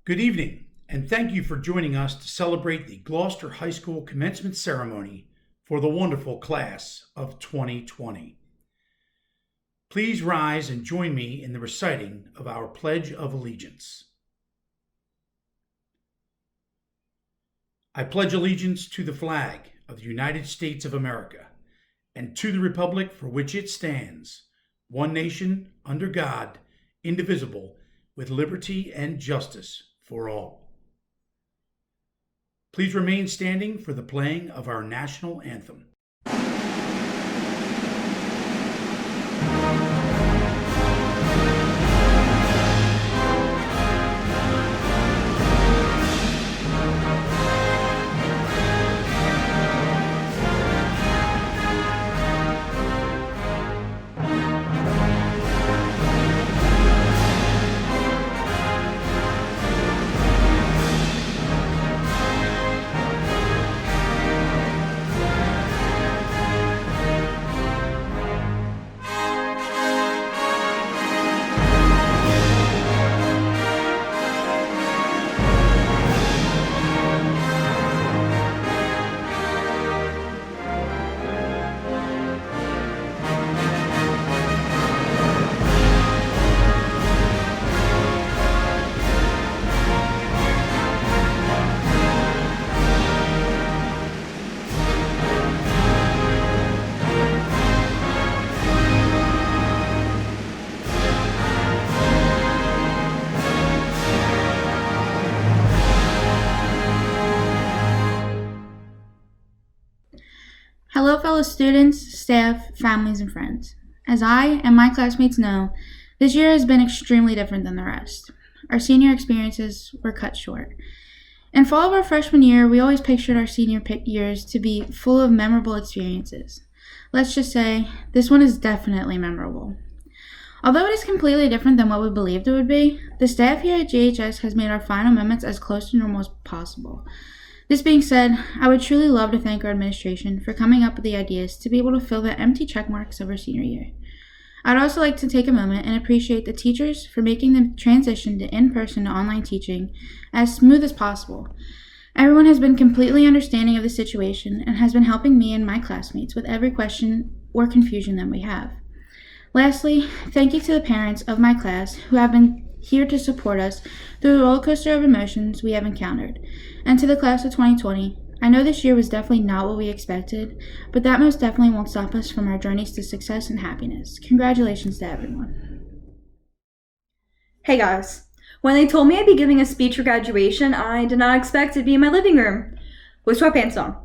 Good evening, and thank you for joining us to celebrate the Gloucester High School commencement ceremony for the wonderful class of 2020. Please rise and join me in the reciting of our Pledge of Allegiance. I pledge allegiance to the flag of the United States of America and to the republic for which it stands, one nation, under God, indivisible, with liberty and justice for all. Please remain standing for the playing of our national anthem. Hello, fellow students, staff, families, and friends. As I and my classmates know, this year has been extremely different than the rest. Our senior experiences were cut short. In fall of our freshman year, we always pictured our senior years to be full of memorable experiences. Let's just say, this one is definitely memorable. Although it is completely different than what we believed it would be, the staff here at GHS has made our final moments as close to normal as possible. This being said, I would truly love to thank our administration for coming up with the ideas to be able to fill the empty check marks of our senior year. I'd also like to take a moment and appreciate the teachers for making the transition to in-person to online teaching as smooth as possible. Everyone has been completely understanding of the situation and has been helping me and my classmates with every question or confusion that we have. Lastly, thank you to the parents of my class who have been here to support us through the roller coaster of emotions we have encountered. And to the class of 2020, I know this year was definitely not what we expected, but that most definitely won't stop us from our journeys to success and happiness. Congratulations to everyone. Hey guys, when they told me I'd be giving a speech for graduation, I did not expect to be in my living room with sweatpants on.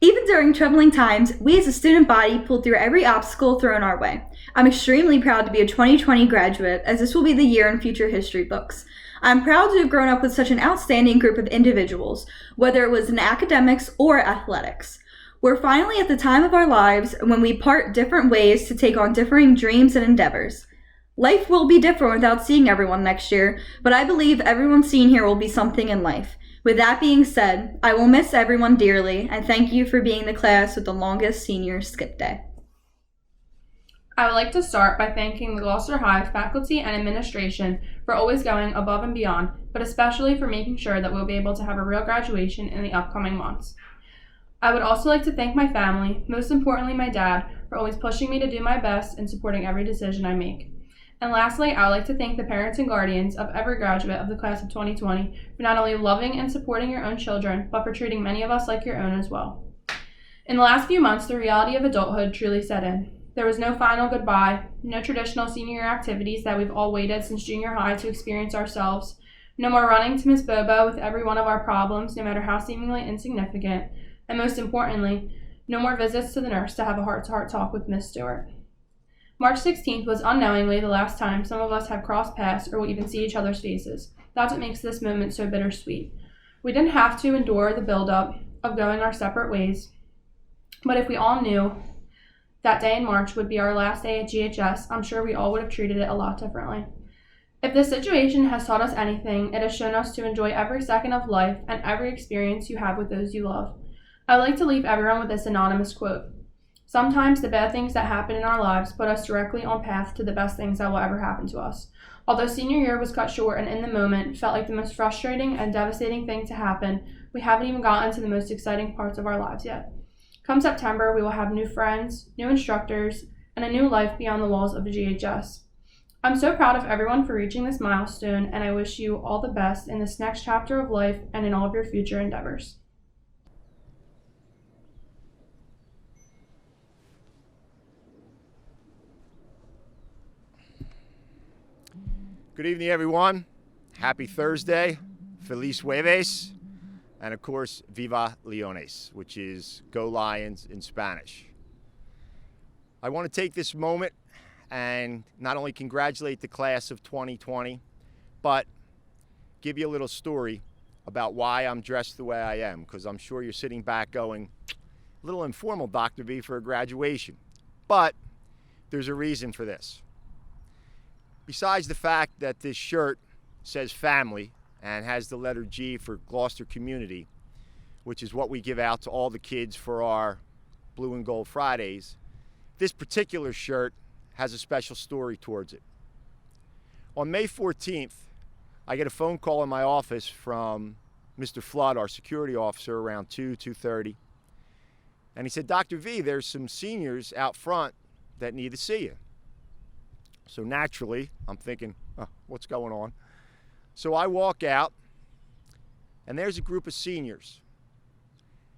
Even during troubling times, we as a student body pulled through every obstacle thrown our way. I'm extremely proud to be a 2020 graduate, as this will be the year in future history books. I'm proud to have grown up with such an outstanding group of individuals, whether it was in academics or athletics. We're finally at the time of our lives when we part different ways to take on differing dreams and endeavors. Life will be different without seeing everyone next year, but I believe everyone seen here will be something in life. With that being said, I will miss everyone dearly, and thank you for being the class with the longest senior skip day. I would like to start by thanking the Gloucester High faculty and administration for always going above and beyond, but especially for making sure that we'll be able to have a real graduation in the upcoming months. I would also like to thank my family, most importantly my dad, for always pushing me to do my best and supporting every decision I make. And lastly, I would like to thank the parents and guardians of every graduate of the class of 2020 for not only loving and supporting your own children, but for treating many of us like your own as well. In the last few months, the reality of adulthood truly set in. There was no final goodbye, no traditional senior year activities that we've all waited since junior high to experience ourselves, no more running to Miss Bobo with every one of our problems, no matter how seemingly insignificant, and most importantly, no more visits to the nurse to have a heart-to-heart talk with Miss Stewart. March 16th was unknowingly the last time some of us have crossed paths or will even see each other's faces. That's what makes this moment so bittersweet. We didn't have to endure the buildup of going our separate ways, but if we all knew that day in March would be our last day at GHS, I'm sure we all would have treated it a lot differently. If this situation has taught us anything, it has shown us to enjoy every second of life and every experience you have with those you love. I would like to leave everyone with this anonymous quote. Sometimes the bad things that happen in our lives put us directly on path to the best things that will ever happen to us. Although senior year was cut short and in the moment felt like the most frustrating and devastating thing to happen, we haven't even gotten to the most exciting parts of our lives yet. Come September, we will have new friends, new instructors, and a new life beyond the walls of the GHS. I'm so proud of everyone for reaching this milestone, and I wish you all the best in this next chapter of life and in all of your future endeavors. Good evening, everyone. Happy Thursday, Feliz Jueves, and of course, Viva Leones, which is Go Lions in Spanish. I want to take this moment and not only congratulate the class of 2020, but give you a little story about why I'm dressed the way I am, because I'm sure you're sitting back going, a little informal, Dr. V, for a graduation. But there's a reason for this. Besides the fact that this shirt says family and has the letter G for Gloucester community, which is what we give out to all the kids for our Blue and Gold Fridays, this particular shirt has a special story towards it. On May 14th, I get a phone call in my office from Mr. Flood, our security officer, around 2:30. And he said, Dr. V, there's some seniors out front that need to see you. So naturally, I'm thinking, oh, what's going on? So I walk out, and there's a group of seniors.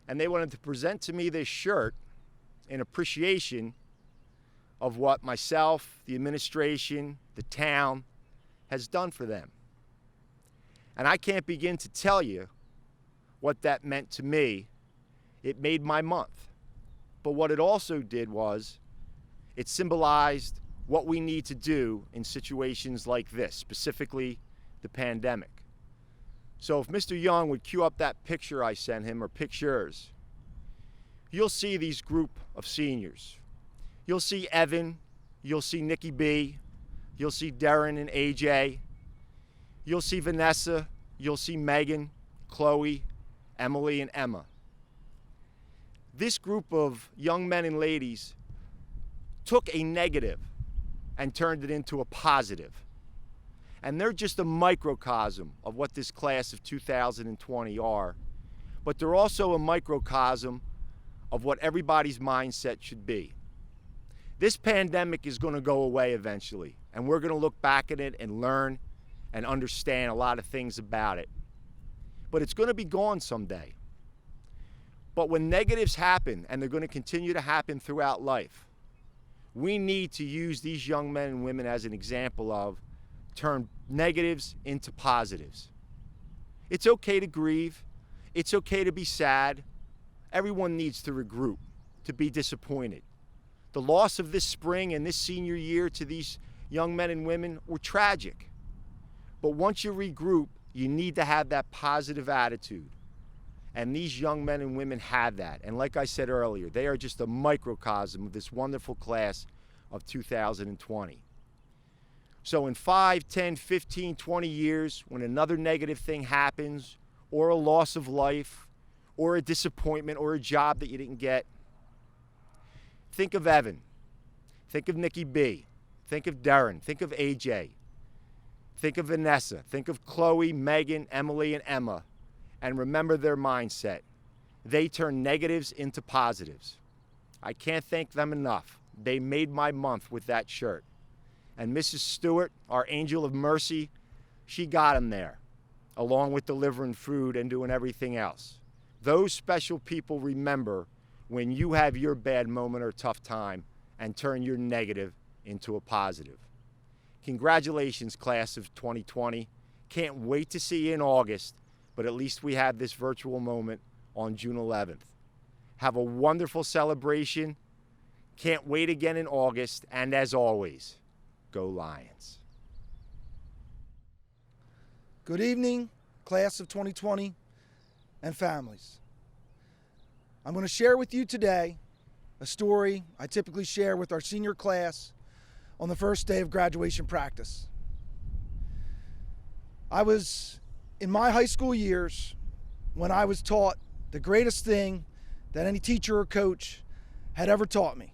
And they wanted to present to me this shirt in appreciation of what myself, the administration, the town has done for them. And I can't begin to tell you what that meant to me. It made my month. But what it also did was it symbolized what we need to do in situations like this, specifically the pandemic. So if Mr. Young would cue up that picture I sent him, or pictures, you'll see these group of seniors. You'll see Evan, you'll see Nikki B, you'll see Darren and AJ, you'll see Vanessa, you'll see Megan, Chloe, Emily, and Emma. This group of young men and ladies took a negative and turned it into a positive. And they're just a microcosm of what this class of 2020 are, but they're also a microcosm of what everybody's mindset should be. This pandemic is going to go away eventually, and we're going to look back at it and learn and understand a lot of things about it. But it's going to be gone someday. But when negatives happen, and they're going to continue to happen throughout life, we need to use these young men and women as an example of turn negatives into positives. It's okay to grieve. It's okay to be sad. Everyone needs to regroup, to be disappointed. The loss of this spring and this senior year to these young men and women were tragic. But once you regroup, you need to have that positive attitude. And these young men and women have that. And like I said earlier, they are just a microcosm of this wonderful class of 2020. So in 5, 10, 15, 20 years, when another negative thing happens, or a loss of life, or a disappointment, or a job that you didn't get, think of Evan, think of Nikki B, think of Darren, think of AJ, think of Vanessa, think of Chloe, Megan, Emily, and Emma, and remember their mindset. They turn negatives into positives. I can't thank them enough. They made my month with that shirt. And Mrs. Stewart, our angel of mercy, she got them there, along with delivering food and doing everything else. Those special people remember when you have your bad moment or tough time and turn your negative into a positive. Congratulations, class of 2020. Can't wait to see you in August, but at least we have this virtual moment on June 11th. Have a wonderful celebration. Can't wait again in August, and as always, go Lions. Good evening, class of 2020 and families. I'm going to share with you today a story I typically share with our senior class on the first day of graduation practice. I was in my high school years when I was taught the greatest thing that any teacher or coach had ever taught me.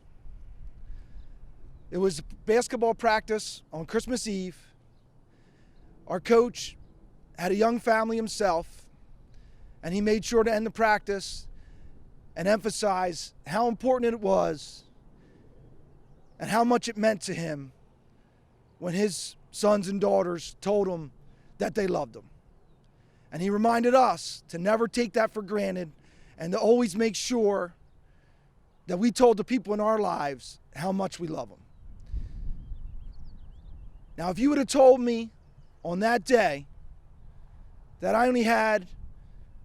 It was basketball practice on Christmas Eve. Our coach had a young family himself, and he made sure to end the practice and emphasize how important it was and how much it meant to him when his sons and daughters told him that they loved him. And he reminded us to never take that for granted and to always make sure that we told the people in our lives how much we love them. Now, if you would have told me on that day that I only had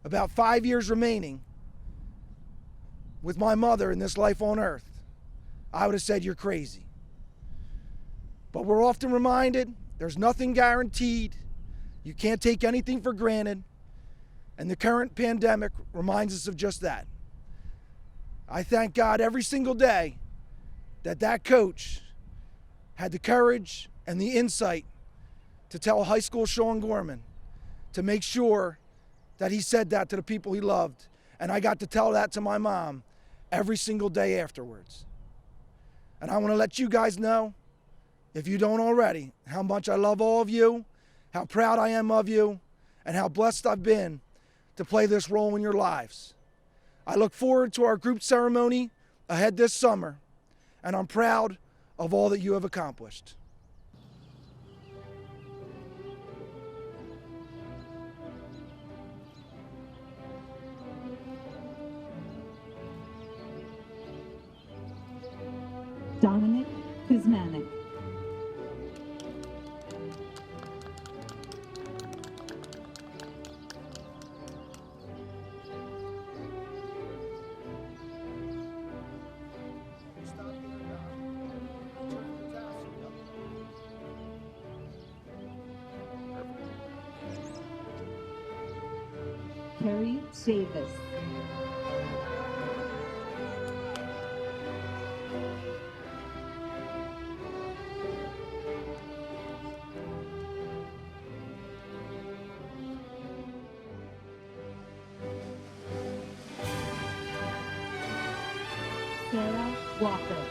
about 5 years remaining with my mother in this life on earth, I would have said you're crazy. But we're often reminded there's nothing guaranteed. You can't take anything for granted. And the current pandemic reminds us of just that. I thank God every single day that that coach had the courage and the insight to tell high school Sean Gorman to make sure that he said that to the people he loved. And I got to tell that to my mom every single day afterwards. And I want to let you guys know, if you don't already, how much I love all of you, how proud I am of you, and how blessed I've been to play this role in your lives. I look forward to our group ceremony ahead this summer, and I'm proud of all that you have accomplished. Dominic Kuzmanik. Kerry Davis. Sarah Walker.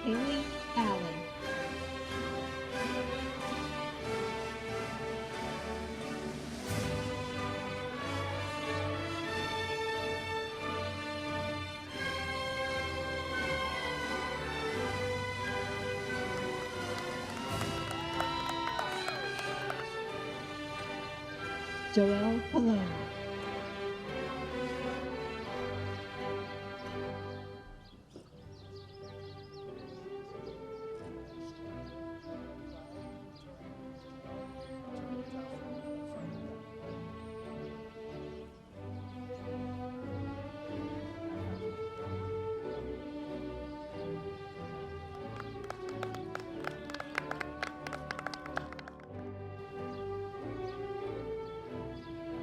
Haley Allen. Joelle Palone.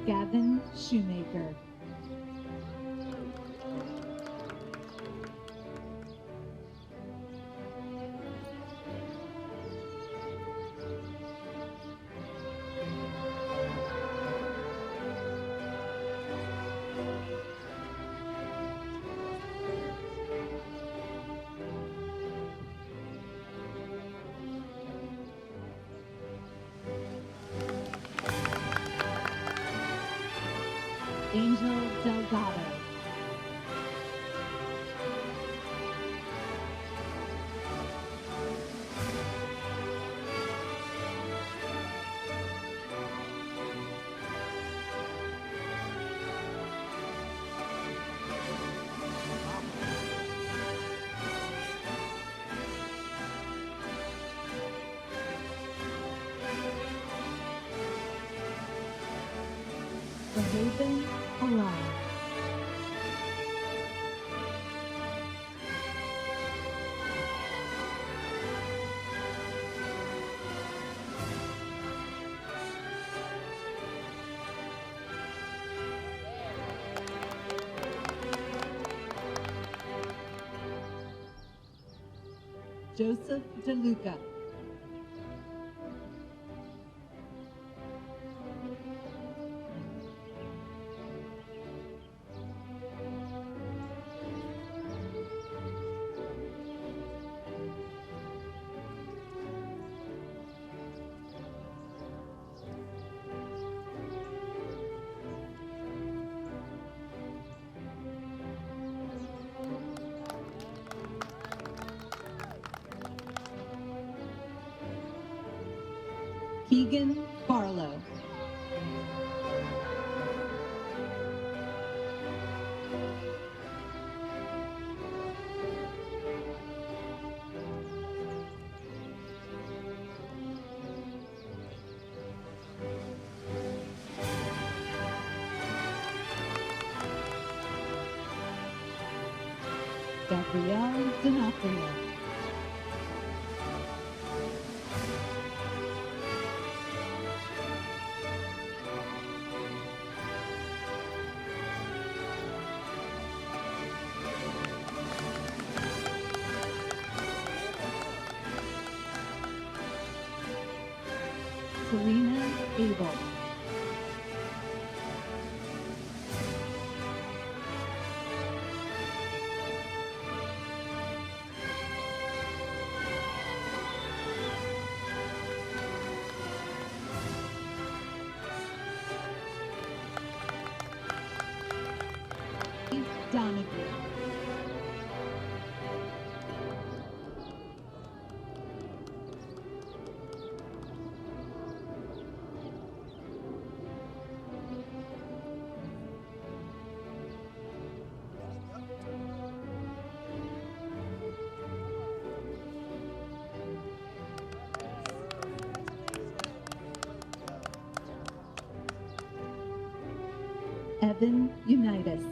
Gavin Shoemaker. Angel Delgado. Raven Alon. Joseph DeLuca. Keegan Barlow. Gabrielle D'Onofrio. Serena Abel. Donahue. Evan Unitas.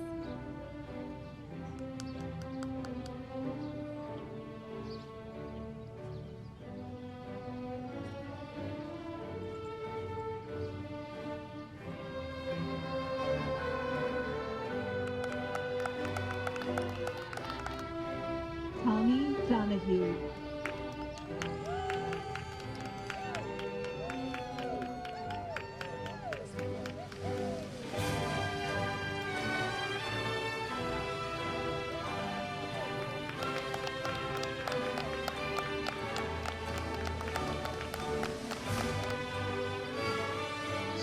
Tommy Donahue.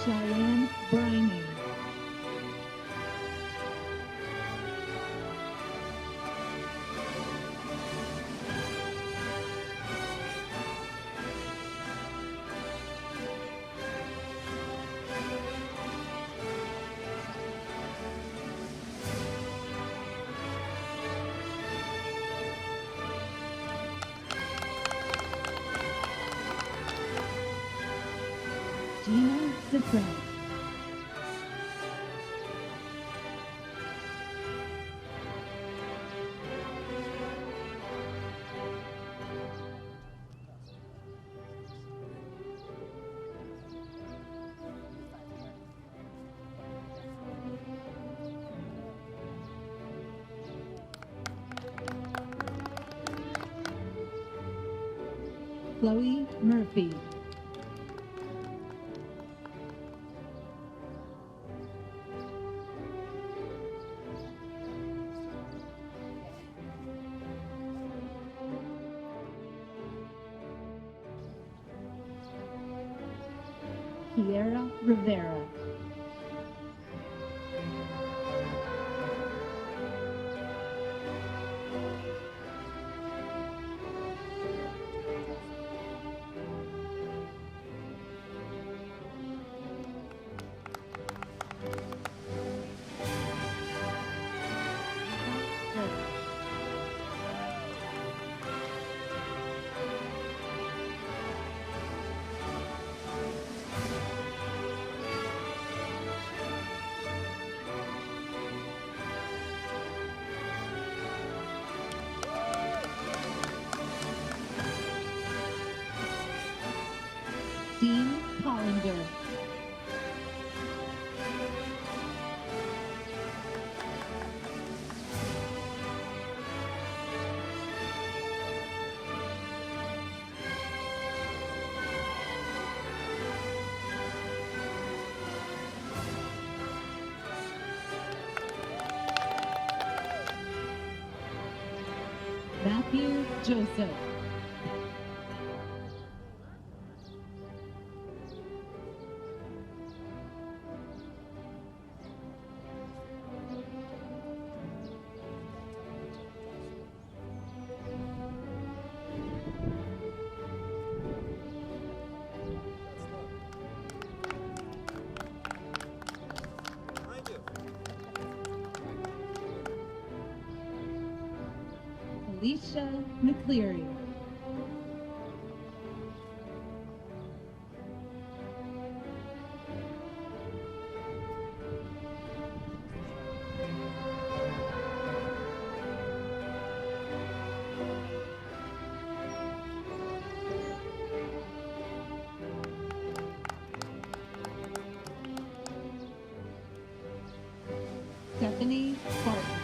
Cheyenne Briney. Gina Cifrin. Chloe Murphy. Kiera Rivera. Dean Hollander. Matthew Joseph. Alicia McCleary. Stephanie Barton.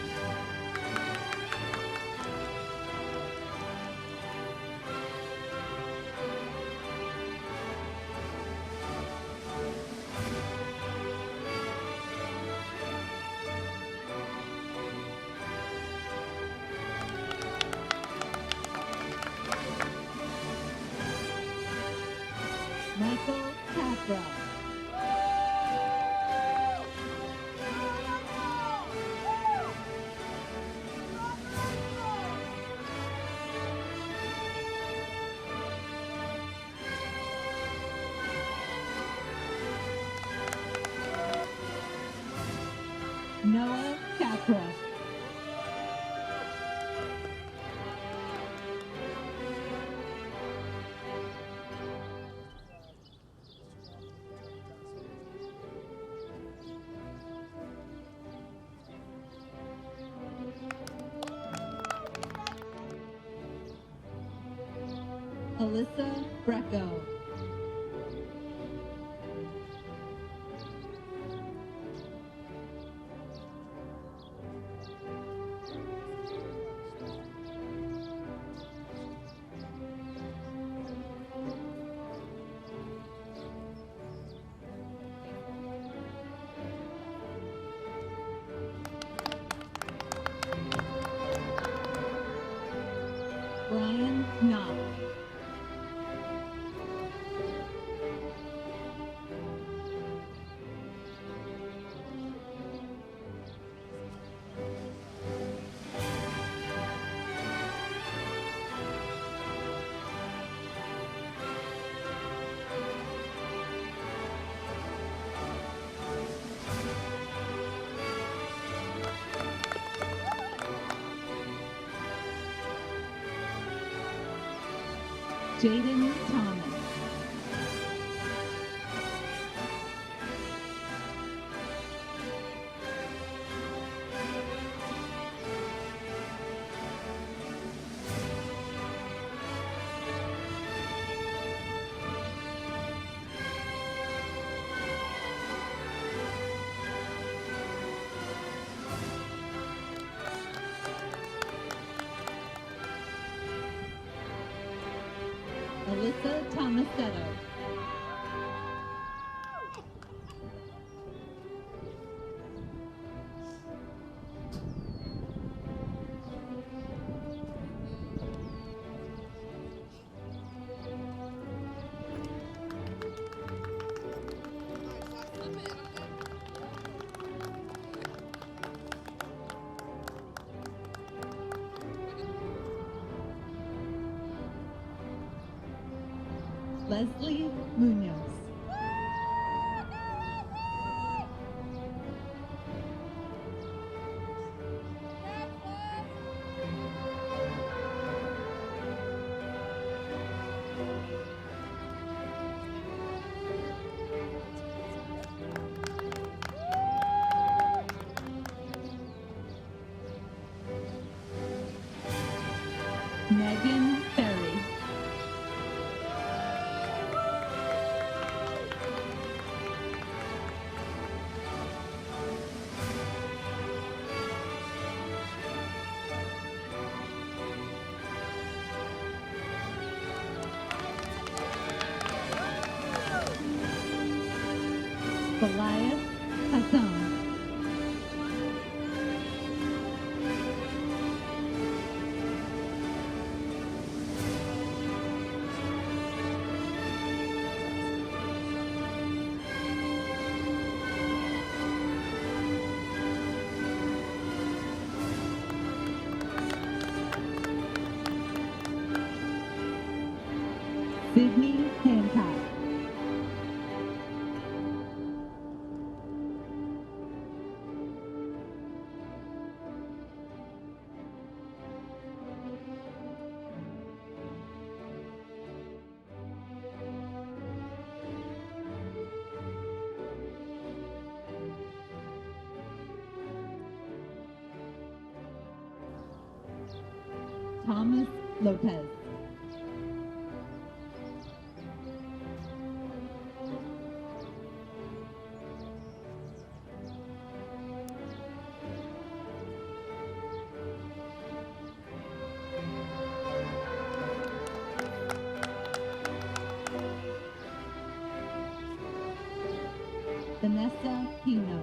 Michael Capra. Noah Capra. Alyssa Brecco. Brian Knopf. Jaden Thomas. Alyssa Tomasetto. Leslie Munoz. Megan Ferry. Goliath Hassan. Sydney Hancock. Thomas Lopez. Vanessa Pino.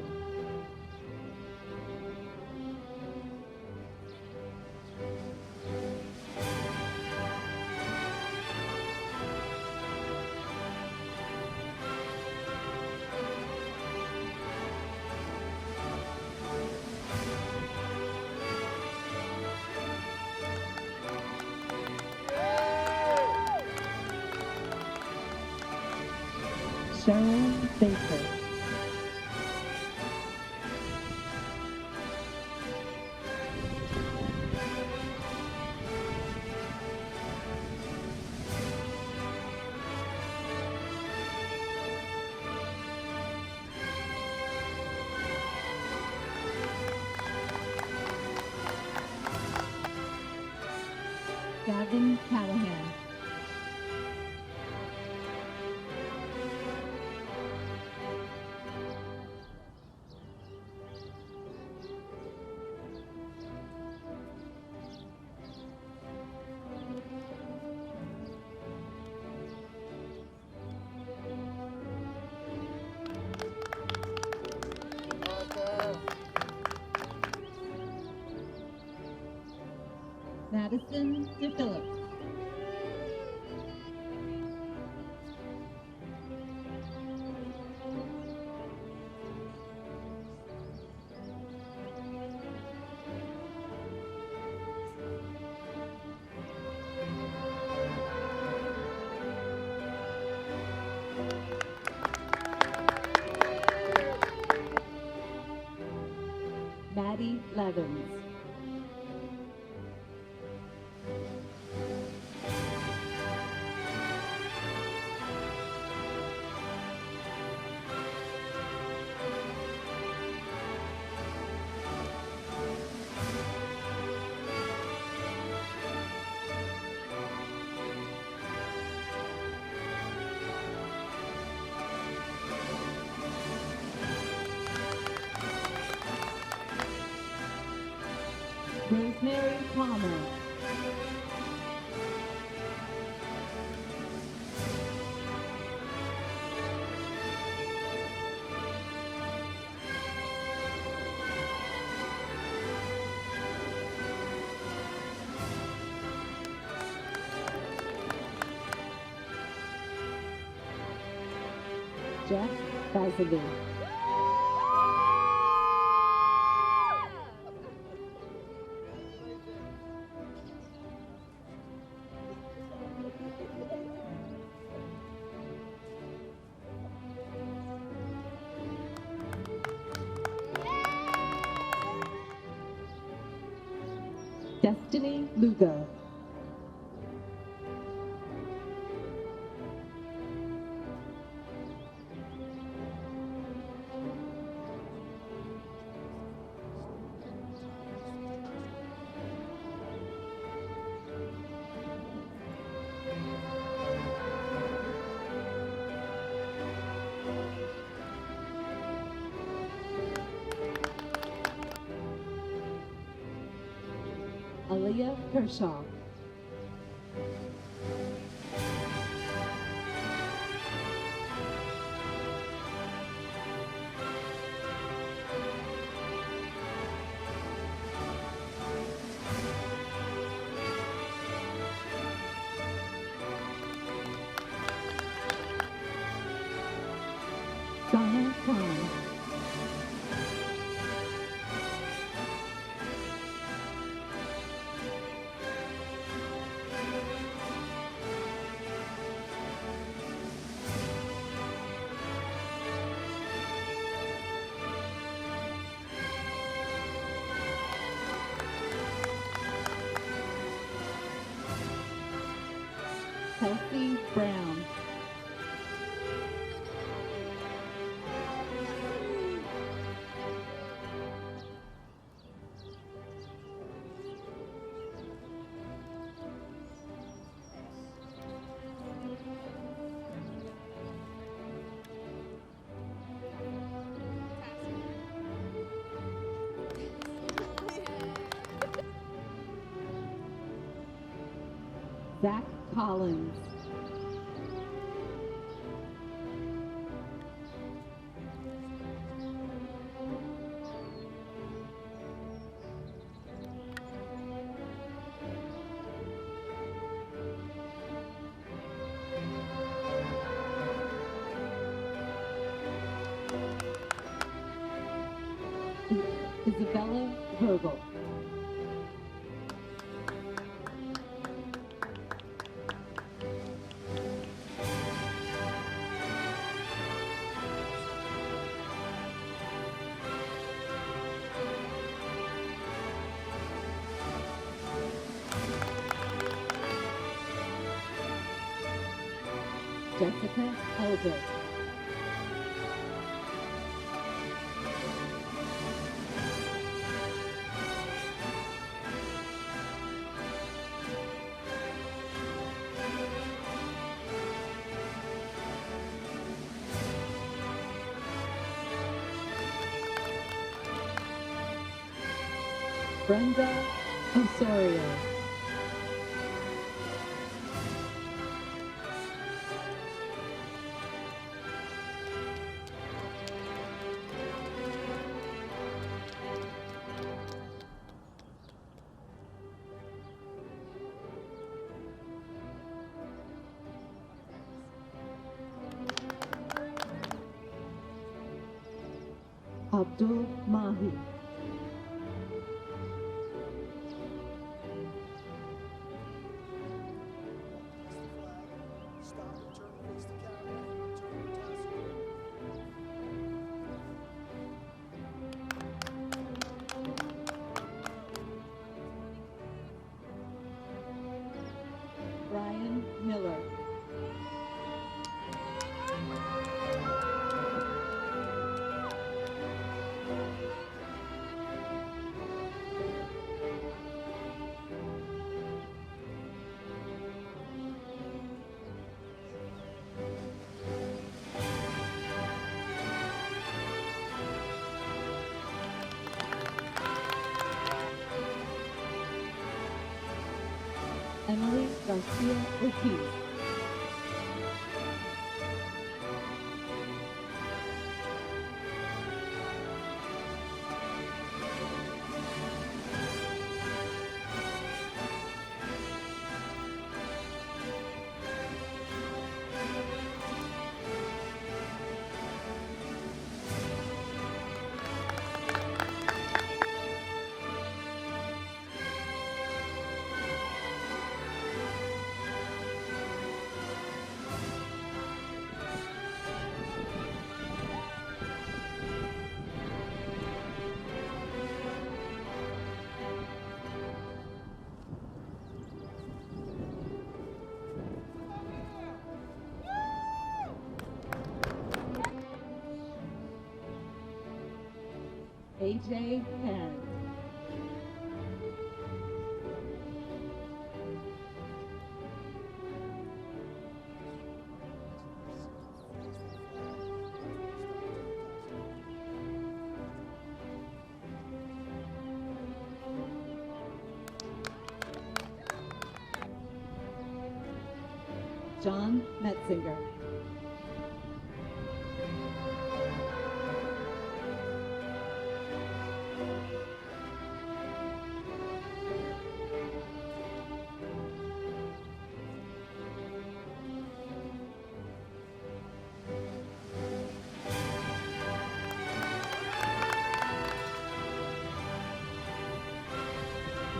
Cheryl Baker. Gavin Callahan. Madison DePhillips. Maddie Levins. Rosemary Palmer. Jeff Basile. Destiny Lugo. Aaliyah Kershaw. Donna Klein. Kelsey Brown. Zach Collins. Isabella Vogel. Jessica Elder. Brenda Osorio. Abdul Mahi. Stop and turn and face the camera. Turn your tassel. Brian Miller. Emily Garcia Ortiz. AJ Penn. John Metzinger.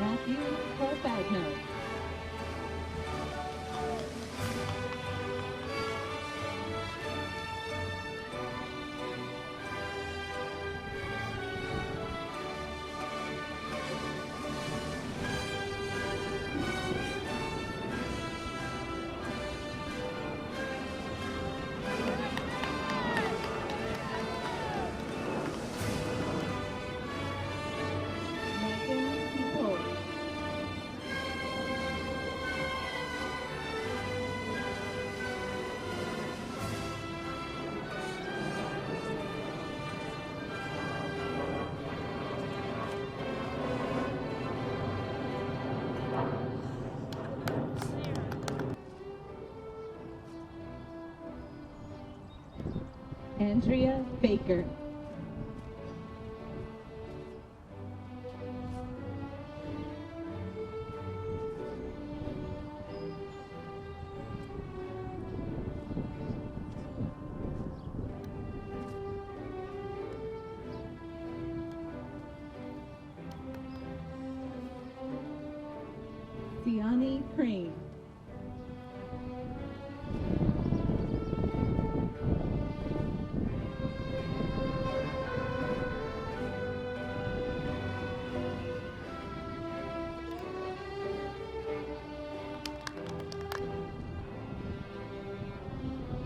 Matthew Carfagno. Andrea Baker. Siani Crane.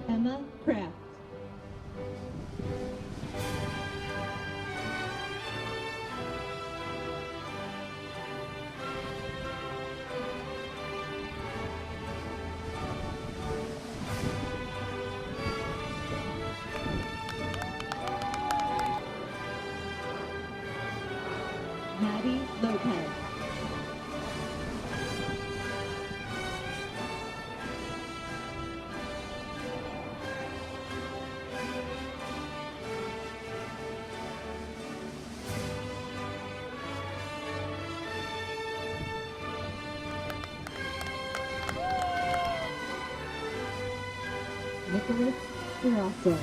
Emma Kraft. Maddie Lopez. Nicholas Durasso.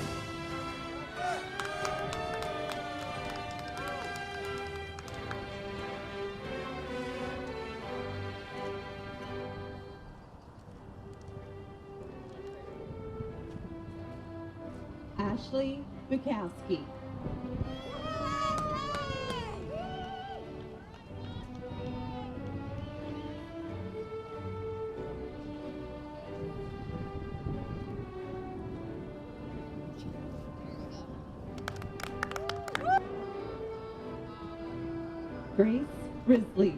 Ashley Bukowski. Grace Risley.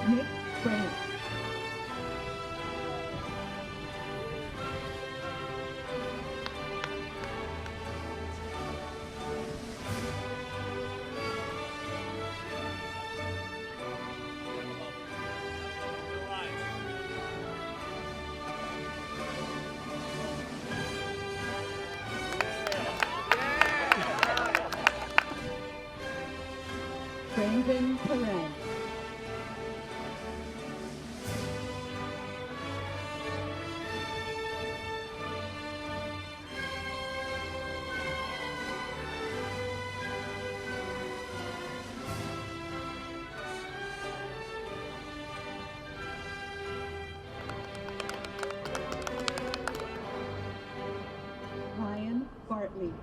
Nick Brandt. Brandon Perez. Ryan Bartley.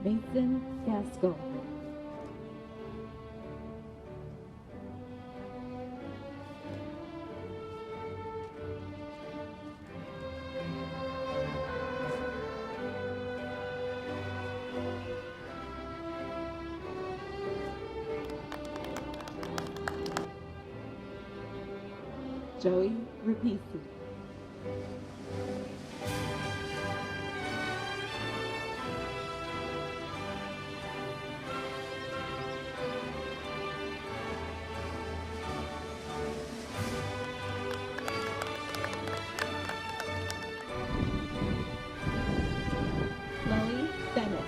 Mason Gaskell. Joey Rapisi. Chloe Bennett.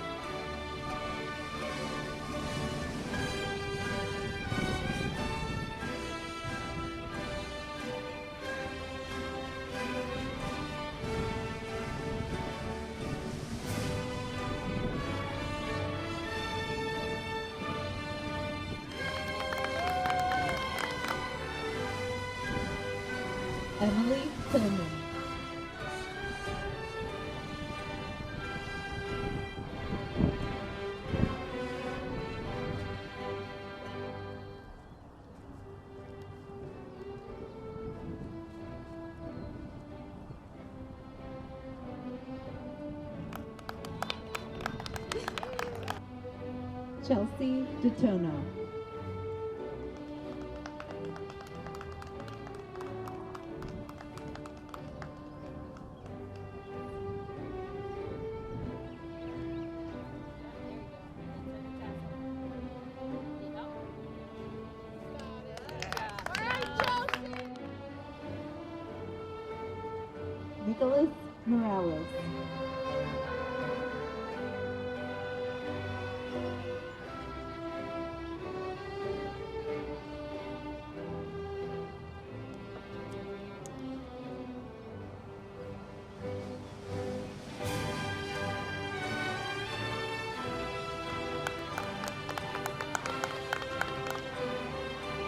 Emily Tillman. Chelsea DeTono. Nicholas Morales.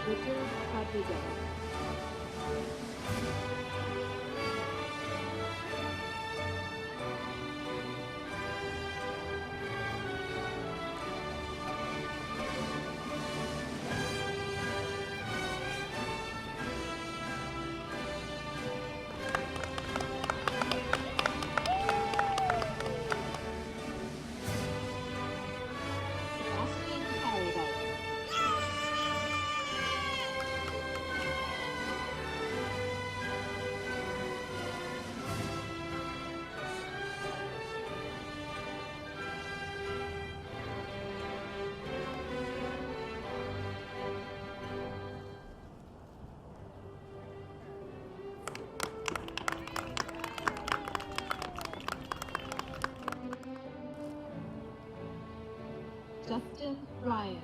Richard Rodriguez. Sebastian Paradise. Justin Ryan.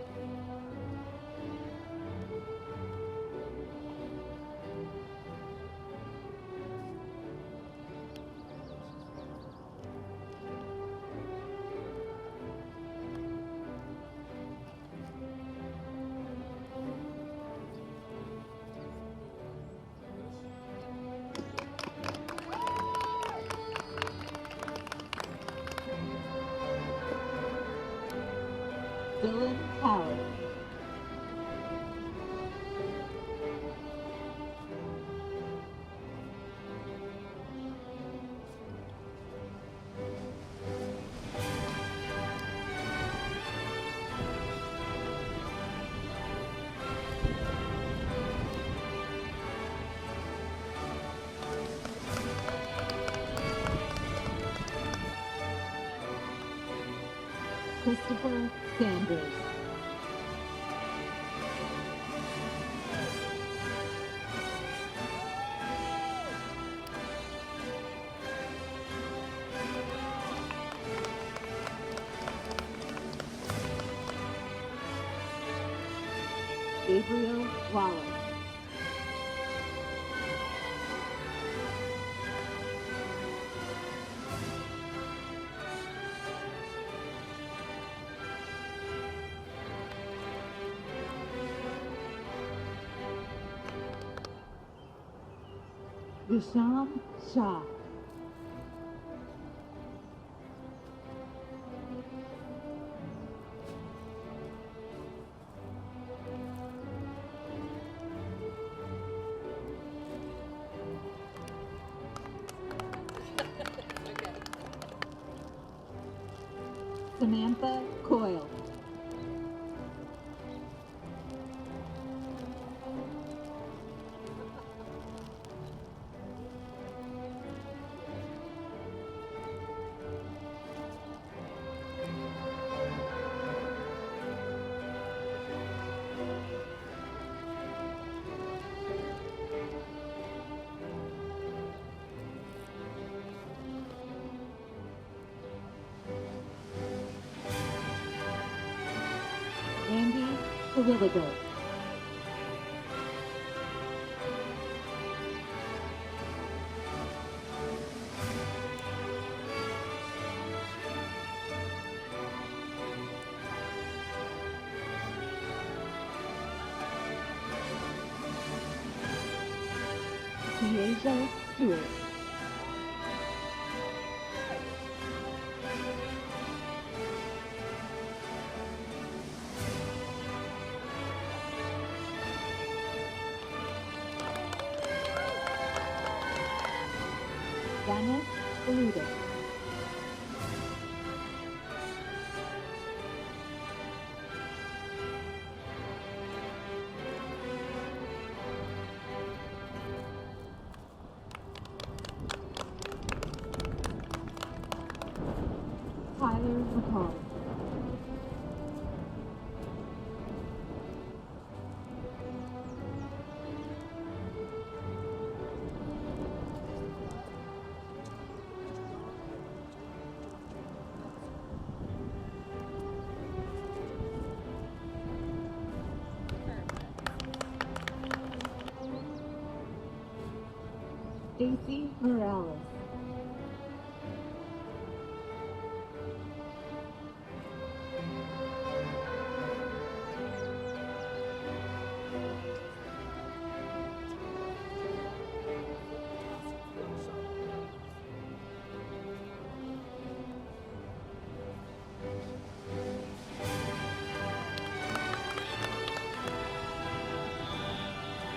Dylan Howard. Christopher Sanders. Gabriel Wallace. Risham Shah. Samantha Coyle. Andy Terwilliger. Tiaja Stewart. Dennis Beludis. Tyler McCall. Stacy Morales.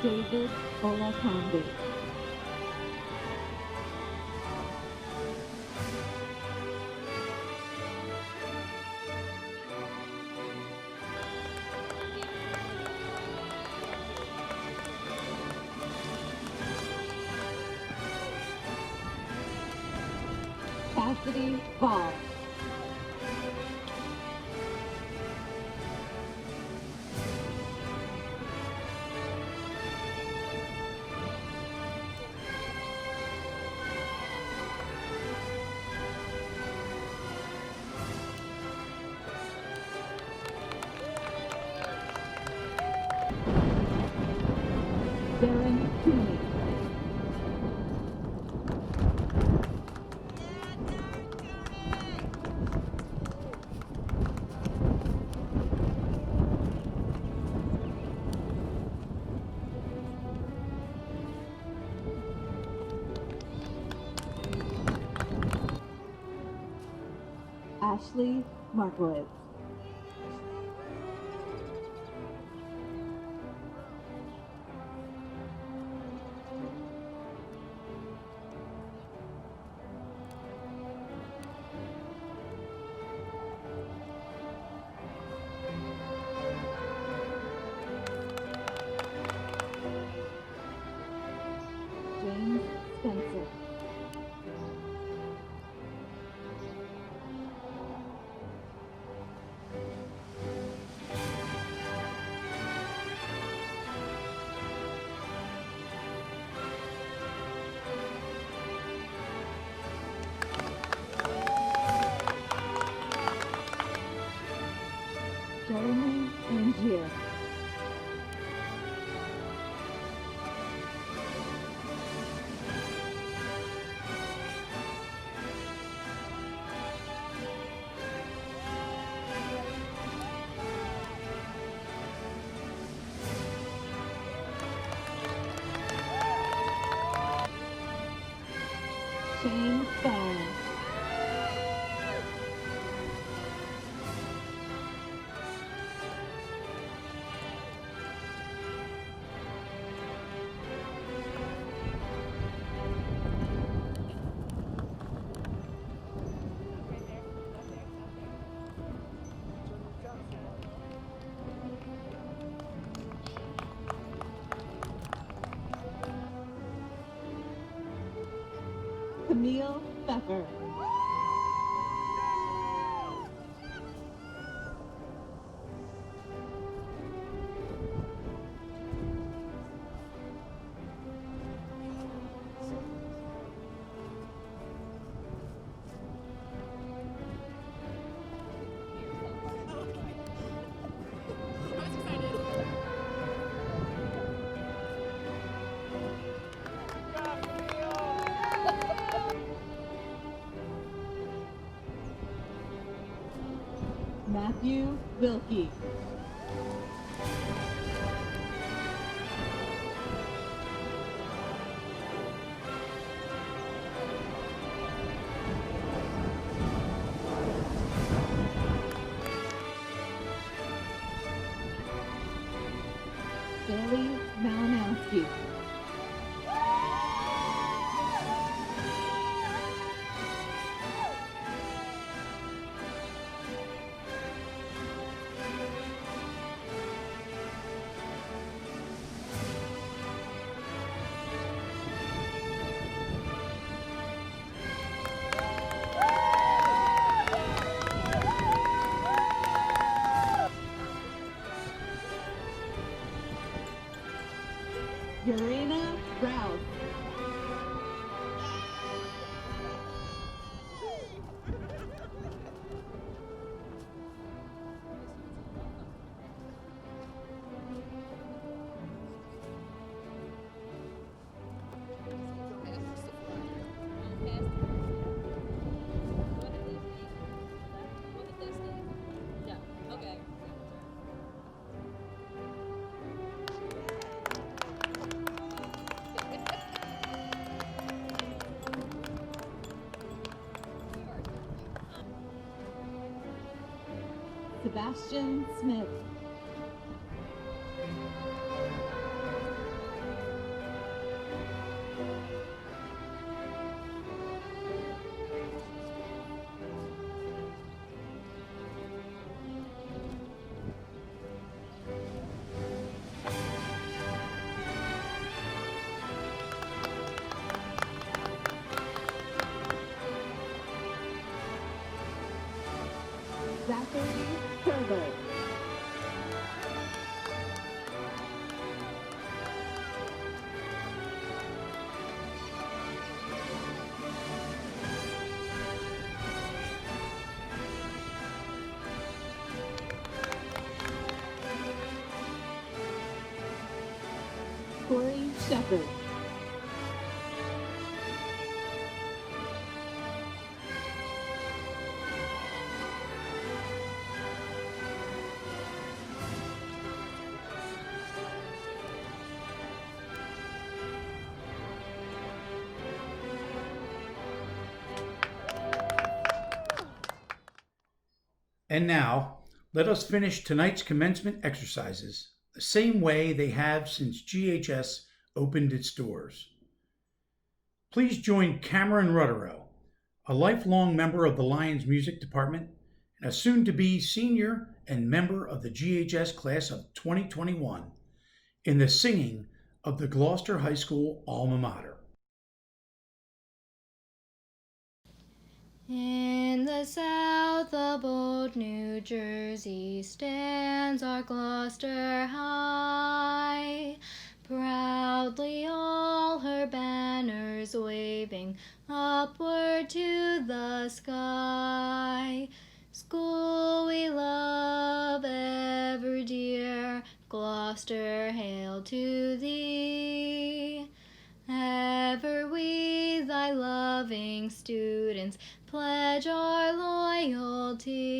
David Olakambi. Cassidy Ball. Darren Toomey. Ashley Markowitz. James Spencer. Jeremy Angier. Shane Farron. Camille Pfeffer. Matthew Wilkie. Wilkie. Urena Rouse. Sebastian Smith. Zachary Herbert. Corey Shepard. And now, let us finish tonight's commencement exercises the same way they have since GHS opened its doors. Please join Cameron Rutterow, a lifelong member of the Lions Music Department and a soon-to-be senior and member of the GHS class of 2021, in the singing of the Gloucester High School alma mater. In the south of old New Jersey stands our Gloucester High, proudly all her banners waving upward to the sky. School we love, ever dear, Gloucester, hail to thee. Ever we, thy loving students, pledge our loyalty.